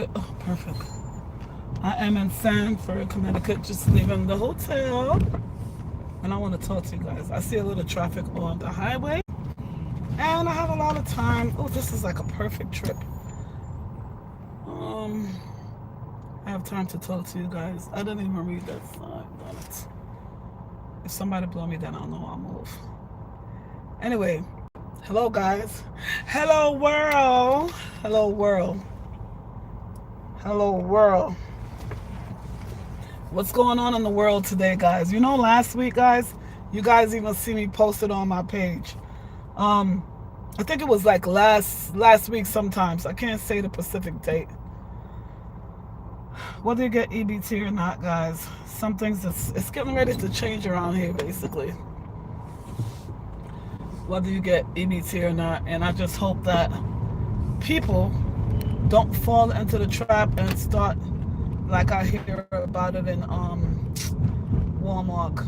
Oh, perfect. I am in Sanford, Connecticut, just leaving the hotel. And I want to talk to you guys. I see a little traffic on the highway. And I have a lot of time. Oh, this is like a perfect trip. Um, I have time to talk to you guys. I didn't even read that sign. Damn it. If somebody blow me down, I don't know I'll move. Anyway, hello guys. Hello world. Hello world. Hello world. What's going on in the world today, guys? You know, last week, guys, you guys even see me posted on my page. I think it was like last week sometimes. I can't say the specific date. Whether you get EBT or not, guys, some things it's getting ready to change around here, basically. Whether you get EBT or not, and I just hope that people don't fall into the trap and start like I hear about it in Walmart.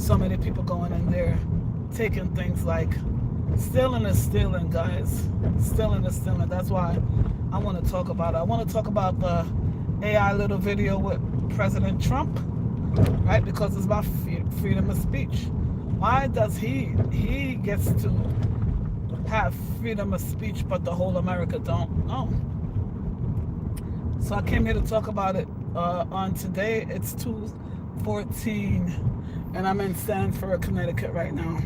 So many people going in there taking things like stealing is stealing, guys. Stealing is stealing. That's why I want to talk about it. I want to talk about the AI little video with President Trump, right? Because it's about freedom of speech. Why does he gets to have freedom of speech, but the whole America don't? No. So I came here to talk about it on today. It's 2:14, and I'm in Sanford, Connecticut right now.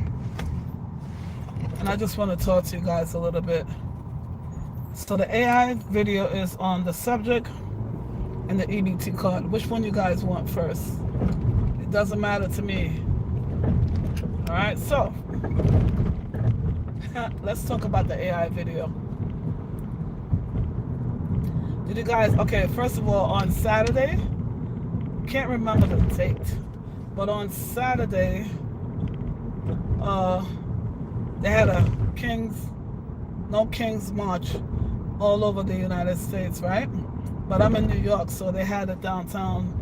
And I just want to talk to you guys a little bit. So the AI video is on the subject and the EBT card. Which one you guys want first? It doesn't matter to me. All right, so let's talk about the AI video. Did you guys, okay, first of all, on Saturday, can't remember the date, but on Saturday, they had a No Kings March all over the United States, right? But I'm in New York, so they had it downtown,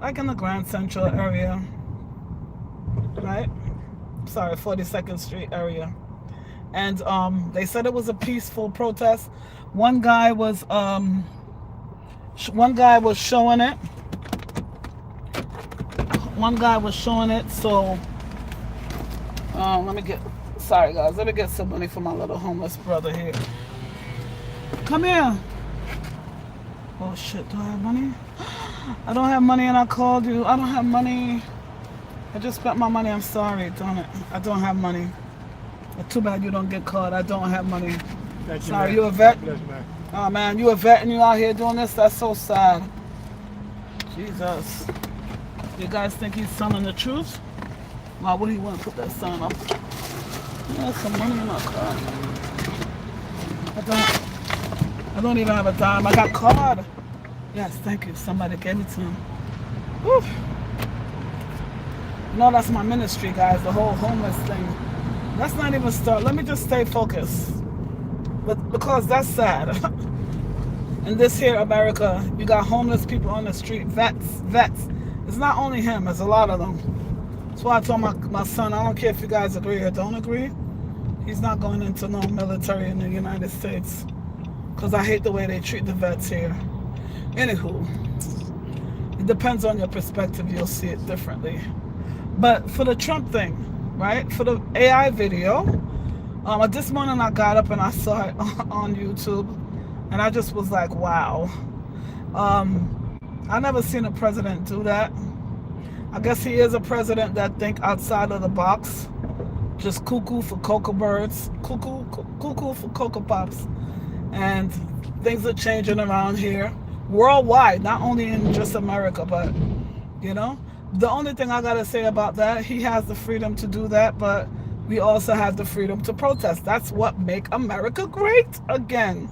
like in the Grand Central area, right? Sorry, 42nd Street area. And they said it was a peaceful protest. One guy was showing it. So sorry guys, let me get some money for my little homeless brother here. Come here. Oh shit, do I have money? I don't have money and I called you. I don't have money. I just spent my money. I'm sorry, darn it. I don't have money. Too bad you don't get caught. I don't have money. Thank you, Sorry, man. you a vet? Yes, man. Oh man, you a vet and you out here doing this? That's so sad. Jesus. You guys think he's telling the truth? Why would he want to put that sign up? There's some money in my car. I don't even have a dime. I got card. Yes, thank you. Somebody gave it to him. Whew. No, that's my ministry, guys. The whole homeless thing. Let's not even start. Let me just stay focused. But because that's sad. In this here America, you got homeless people on the street, vets. It's not only him, it's a lot of them. That's why I told my son, I don't care if you guys agree or don't agree, he's not going into no military in the United States. Because I hate the way they treat the vets here. Anywho, it depends on your perspective, you'll see it differently. But for the Trump thing, right, for the AI video, this morning I got up and I saw it on YouTube, and I just was like, wow. I never seen a president do that. I guess he is a president that think outside of the box. Just cuckoo for cocoa birds, cuckoo for cocoa pops. And things are changing around here, worldwide, not only in just America, but, you know. The only thing I gotta say about that, he has the freedom to do that, but we also have the freedom to protest. That's what make America great again.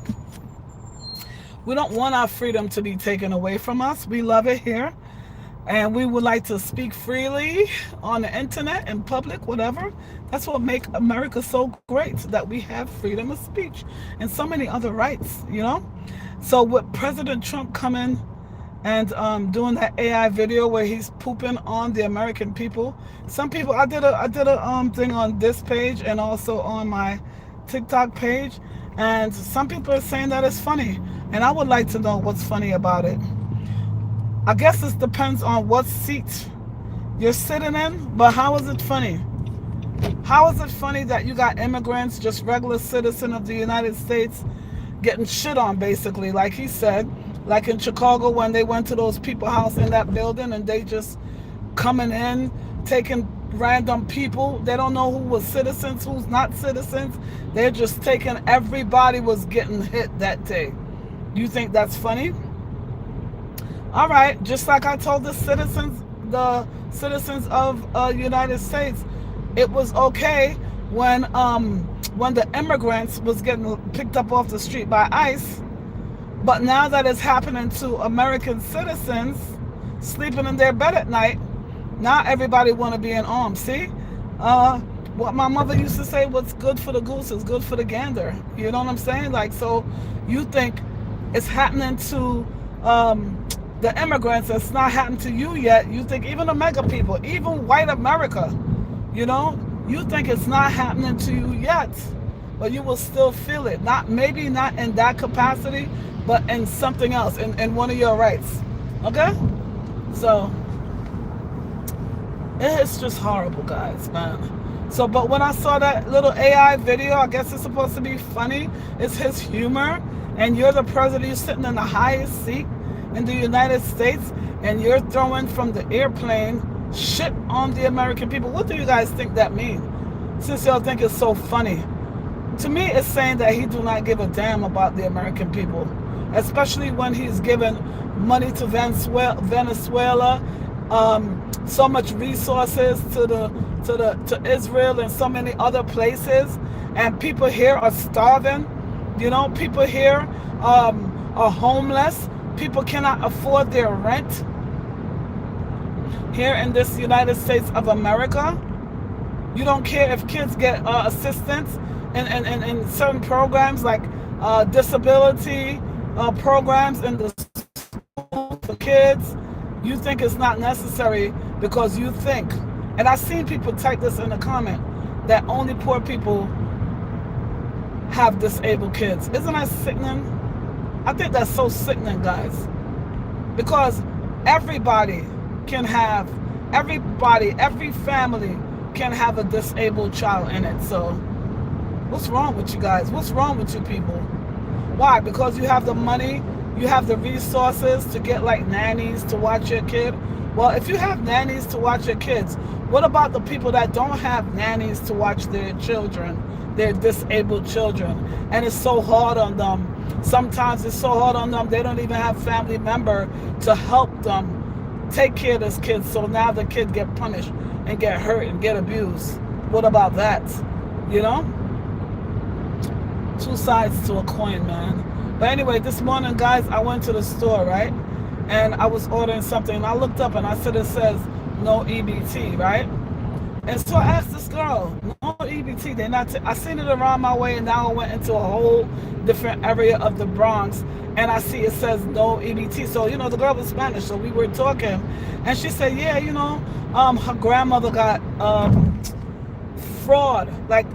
We don't want our freedom to be taken away from us. We love it here. And we would like to speak freely on the internet, in public, whatever. That's what make America so great, that we have freedom of speech and so many other rights, you know? So with President Trump coming and doing that AI video where he's pooping on the American people. Some people, I did a thing on this page and also on my TikTok page, and some people are saying that it's funny. And I would like to know what's funny about it. I guess it depends on what seat you're sitting in, but how is it funny? How is it funny that you got immigrants, just regular citizen of the United States, getting shit on basically, like he said, like in Chicago when they went to those people house in that building and they just coming in, taking random people. They don't know who was citizens, who's not citizens. They're just taking, everybody was getting hit that day. You think that's funny? All right, just like I told the citizens of United States, it was okay when the immigrants was getting picked up off the street by ICE, but now that it's happening to American citizens sleeping in their bed at night, now everybody want to be in arms. See, what my mother used to say: "What's good for the goose is good for the gander." You know what I'm saying? Like, so you think it's happening to the immigrants, it's not happened to you yet. You think even the mega people, even white America, you know, you think it's not happening to you yet, but you will still feel it. Not, maybe not in that capacity, but in something else, in one of your rights. Okay? So it's just horrible, guys, man. So, but when I saw that little AI video, I guess it's supposed to be funny. It's his humor, and you're the president, you're sitting in the highest seat in the United States, and you're throwing from the airplane shit on the American people. What do you guys think that means? Since y'all think it's so funny. To me, it's saying that he do not give a damn about the American people, especially when he's given money to Venezuela, so much resources to Israel and so many other places, and people here are starving. You know, people here are homeless. People cannot afford their rent here in this United States of America. You don't care if kids get assistance in certain programs like disability programs in the school for kids. You think it's not necessary because you think, and I've seen people type this in the comment, that only poor people have disabled kids. Isn't that sickening? I think that's so sickening, guys, because everybody can have, every family can have a disabled child in it. So what's wrong with you guys? What's wrong with you people? Why? Because you have the money, you have the resources to get like nannies to watch your kid. Well, if you have nannies to watch your kids, what about the people that don't have nannies to watch their children, their disabled children? And it's so hard on them. Sometimes it's so hard on them, they don't even have family member to help them take care of this kid. So now the kid get punished and get hurt and get abused. What about that? You know? Two sides to a coin, man. But anyway, this morning, guys, I went to the store, right? And I was ordering something, and I looked up and I said it says no EBT, right? And so I asked this girl, no EBT, they're not, I seen it around my way, and now I went into a whole different area of the Bronx, and I see it says no EBT. So, you know, the girl was Spanish, so we were talking, and she said, yeah, you know, her grandmother got fraud, like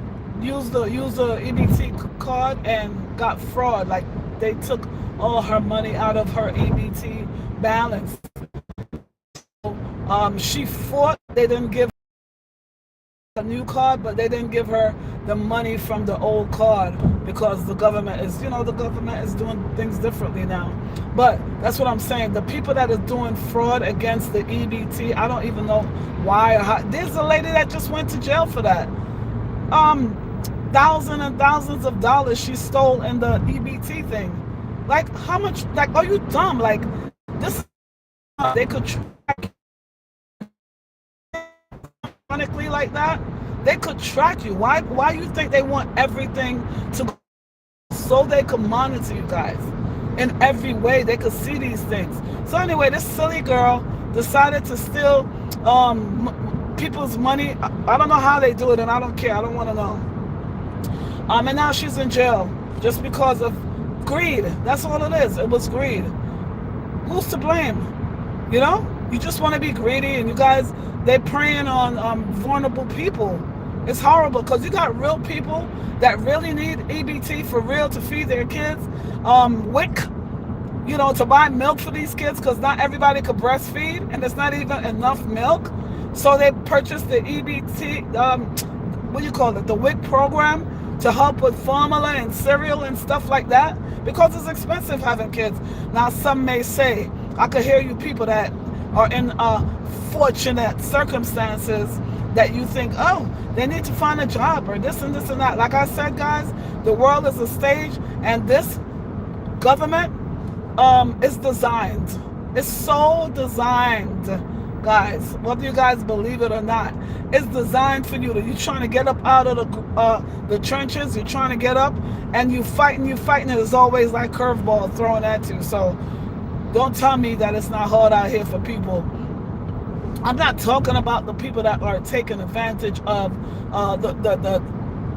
used the EBT card and got fraud, like they took all her money out of her EBT balance. She fought, they didn't give a new card, but they didn't give her the money from the old card because the government is, you know, the government is doing things differently now. But that's what I'm saying. The people that are doing fraud against the EBT, I don't even know why or how. There's a lady that just went to jail for that. Thousands and thousands of dollars she stole in the EBT thing. Like, how much? Like, are you dumb? Like, this, they could track electronically like that. They could track you. Why you think they want everything to go so they could monitor you guys in every way? They could see these things. So anyway, this silly girl decided to steal people's money. I don't know how they do it, and I don't care. I don't want to know. And now she's in jail just because of greed. That's all it is. It was greed. Who's to blame? You know? You just want to be greedy, and you guys, they're preying on vulnerable people. It's horrible because you got real people that really need EBT for real to feed their kids. WIC, to buy milk for these kids, because not everybody could breastfeed and there's not even enough milk. So they purchased the EBT, what do you call it, the WIC program, to help with formula and cereal and stuff like that, because it's expensive having kids. Now, some may say, I could hear you people that are in fortunate circumstances, that you think, oh, they need to find a job or this and this and that. Like I said, guys, the world is a stage, and this government is designed. It's so designed, guys, whether you guys believe it or not. It's designed for you. You're trying to get up out of the trenches. You're trying to get up, and you fighting. And it's always like curveball thrown at you. So don't tell me that it's not hard out here for people. I'm not talking about the people that are taking advantage of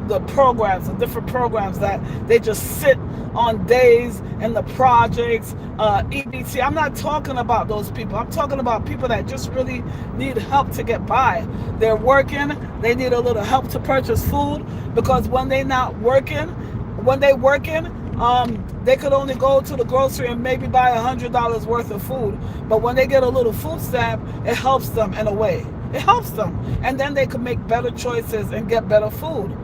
the programs, the different programs that they just sit on days in the projects, EBT. I'm not talking about those people. I'm talking about people that just really need help to get by. They're working. They need a little help to purchase food, because when they're not working, they could only go to the grocery and maybe buy $100 worth of food. But when they get a little food stamp, it helps them in a way. It helps them. And then they can make better choices and get better food.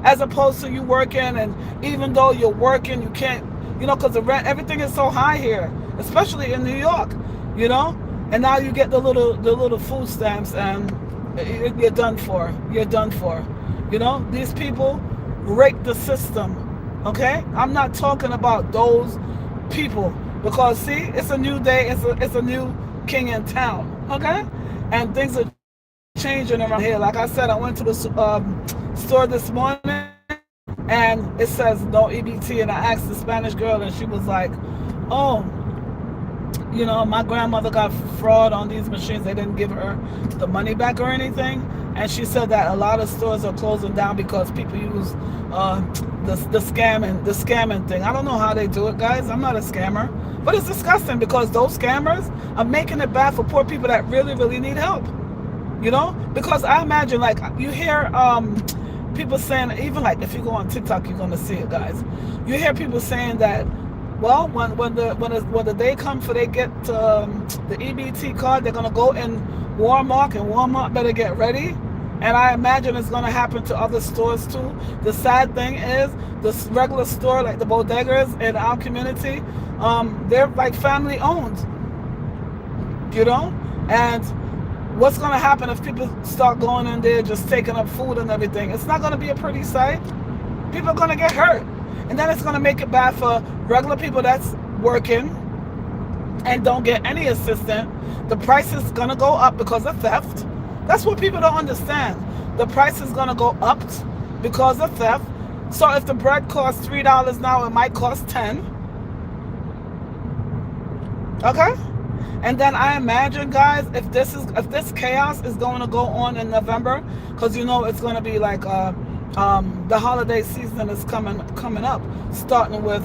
As opposed to you working, and even though you're working, you can't, because the rent, everything is so high here, especially in New York, and now you get the little food stamps, and you're done for. You're done for. These people rake the system. Okay, I'm not talking about those people, because see, it's a new day. It's a new king in town. Okay, and things are changing around here. Like I said, I went to the store this morning, and it says no EBT, and I asked the Spanish girl, and she was like, oh, my grandmother got fraud on these machines. They didn't give her the money back or anything. And she said that a lot of stores are closing down because people use the scamming thing. I don't know how they do it, guys. I'm not a scammer, but it's disgusting, because those scammers are making it bad for poor people that really, really need help. Because I imagine, like, you hear people saying, even like if you go on TikTok, you're gonna see it, guys. You hear people saying that, well, when the day comes for they get the EBT card, they're gonna go in Walmart, and Walmart better get ready. And I imagine it's gonna happen to other stores too. The sad thing is, the regular store, like the bodegas in our community, they're like family owned. And what's going to happen if people start going in there just taking up food and everything? It's not going to be a pretty sight. People are going to get hurt. And then it's going to make it bad for regular people that's working and don't get any assistance. The price is going to go up because of theft. That's what people don't understand. The price is going to go up because of theft. So if the bread costs $3 now, it might cost $10. Okay? And then I imagine, guys, if this chaos is going to go on in November, because it's going to be like the holiday season is coming up, starting with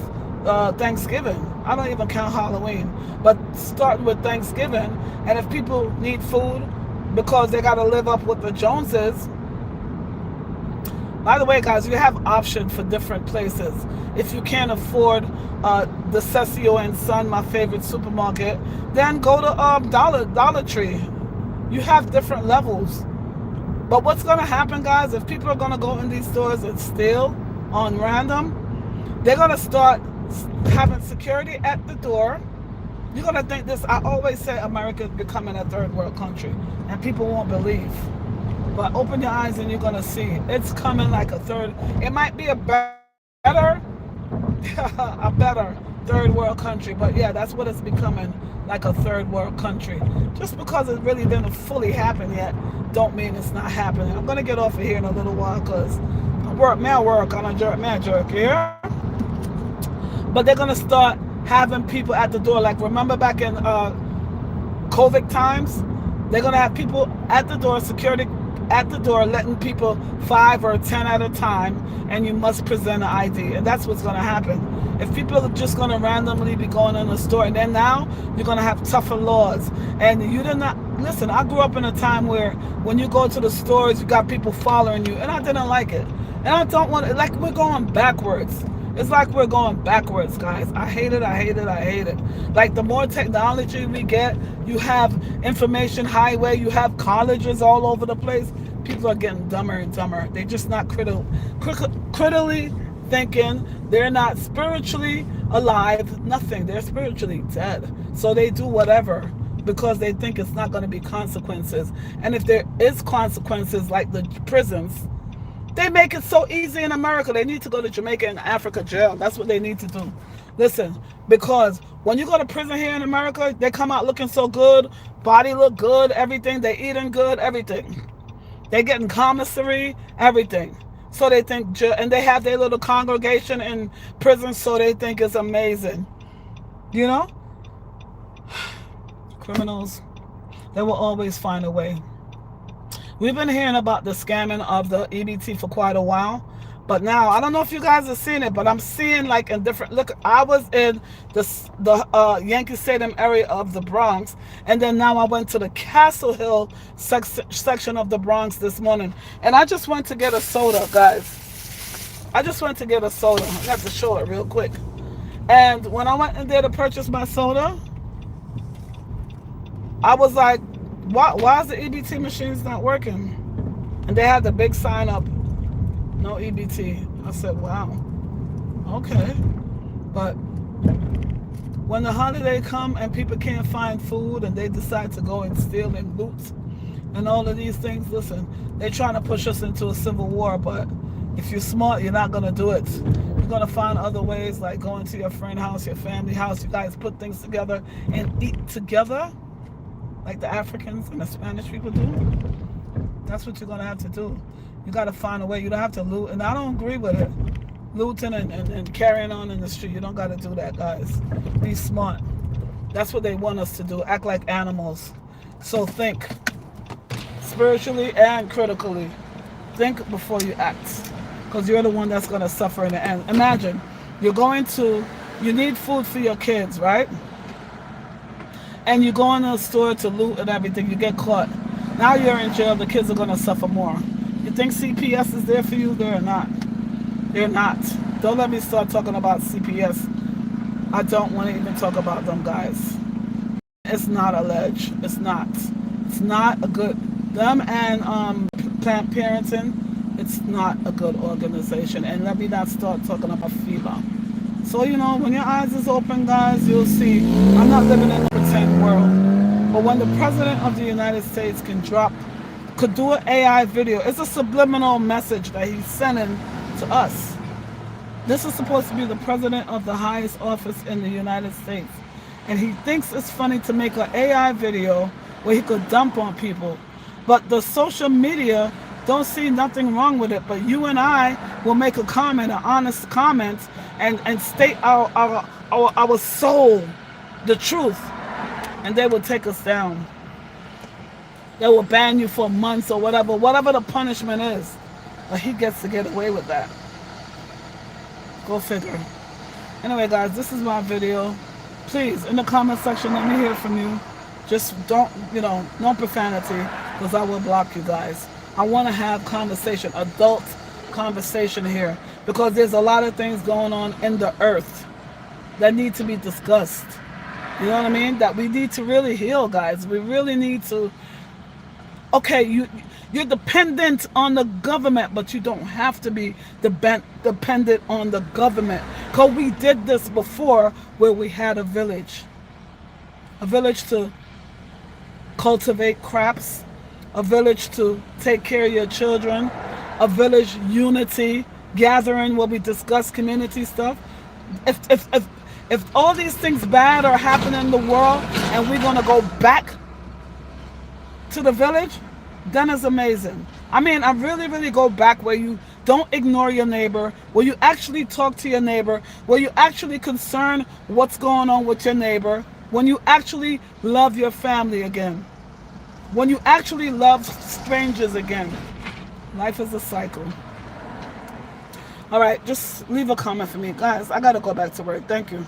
Thanksgiving. I don't even count Halloween, but starting with Thanksgiving. And if people need food because they got to live up with the Joneses. By the way, guys, you have options for different places. If you can't afford the Cecil and Son, my favorite supermarket, then go to Dollar Tree. You have different levels. But what's going to happen, guys, if people are going to go in these stores and steal on random, they're going to start having security at the door. You're going to think this. I always say America is becoming a third world country, and people won't believe. But open your eyes and you're going to see. It's coming like a third. It might be a better third world country. But yeah, that's what it's becoming, like a third world country. Just because it really didn't fully happen yet, don't mean it's not happening. I'm going to get off of here in a little while because I work on a jerk here. But they're going to start having people at the door. Like, remember back in COVID times? They're going to have people at the door, security at the door, letting people 5 or 10 at a time, and you must present an ID. And that's what's going to happen. If people are just going to randomly be going in the store, and then now you're going to have tougher laws. And you did not, listen, I grew up in a time where when you go to the stores, you got people following you, and I didn't like it. And I don't want to, like, we're going backwards. It's like we're going backwards, guys. I hate it. I hate it. I hate it. Like the more technology we get, you have information highway, you have colleges all over the place. People are getting dumber and dumber. They're just not critically thinking. They're not spiritually alive. Nothing. They're spiritually dead. So they do whatever because they think it's not going to be consequences. And if there is consequences, like the prisons, they make it so easy in America. They need to go to Jamaica and Africa jail. That's what they need to do. Listen, because when you go to prison here in America, they come out looking so good, body look good, everything. They eating good, everything. They getting commissary, everything. So they think, and they have their little congregation in prison, so they think it's amazing. You know? Criminals, they will always find a way. We've been hearing about the scamming of the EBT for quite a while, but now I don't know if you guys have seen it, but I'm seeing like in different. Look, I was in the Yankee Stadium area of the Bronx, and then now I went to the Castle Hill section of the Bronx this morning, and I just went to get a soda, guys. I just went to get a soda. I have to show it real quick. And when I went in there to purchase my soda, I was like, why is the EBT machines not working? And they had the big sign up, no EBT. I said, wow, okay. But when the holiday come and people can't find food and they decide to go and steal and loot and all of these things, listen, they're trying to push us into a civil war, but if you're smart, you're not going to do it. You're going to find other ways, like going to your friend's house, your family house. You guys put things together and eat together, like the Africans and the Spanish people do. That's what you're going to have to do. You got to find a way. You don't have to loot. And I don't agree with it. Looting and carrying on in the street. You don't got to do that, guys. Be smart. That's what they want us to do. Act like animals. So think. Spiritually and critically. Think before you act. Because you're the one that's going to suffer in the end. Imagine, you need food for your kids, right? And you go in the store to loot and everything, you get caught. Now you're in jail, the kids are going to suffer more. You think CPS is there for you? They're not. They're not. Don't let me start talking about CPS. I don't want to even talk about them, guys. It's not alleged. It's not. It's not a good... Them and Planned Parenting, it's not a good organization. And let me not start talking about FEMA. So, you know, when your eyes is open, guys, you'll see I'm not living in a pretend world. But when the President of the United States could do an AI video, it's a subliminal message that he's sending to us. This is supposed to be the President of the highest office in the United States. And he thinks it's funny to make an AI video where he could dump on people. But the social media don't see nothing wrong with it. But you and I will make a comment, an honest comment, and state our soul, the truth, and they will take us down. They will ban you for months or whatever the punishment is. But he gets to get away with that. Go figure. Anyway, guys, this is my video. Please, in the comment section, let me hear from you. Just don't, no profanity, because I will block you guys. I want to have conversation, adult conversation here, because there's a lot of things going on in the earth that need to be discussed. You know what I mean? That we need to really heal, guys. We really need to... Okay, you're dependent on the government, but you don't have to be dependent on the government. Because we did this before, where we had a village. A village to cultivate crops. A village to take care of your children. A village unity, gathering where we discuss community stuff. If all these things bad are happening in the world and we're going to go back to the village, then it's amazing. I mean, I really, really go back where you don't ignore your neighbor, where you actually talk to your neighbor, where you actually concern what's going on with your neighbor, when you actually love your family again, when you actually love strangers again. Life is a cycle. All right, just leave a comment for me. Guys, I got to go back to work. Thank you.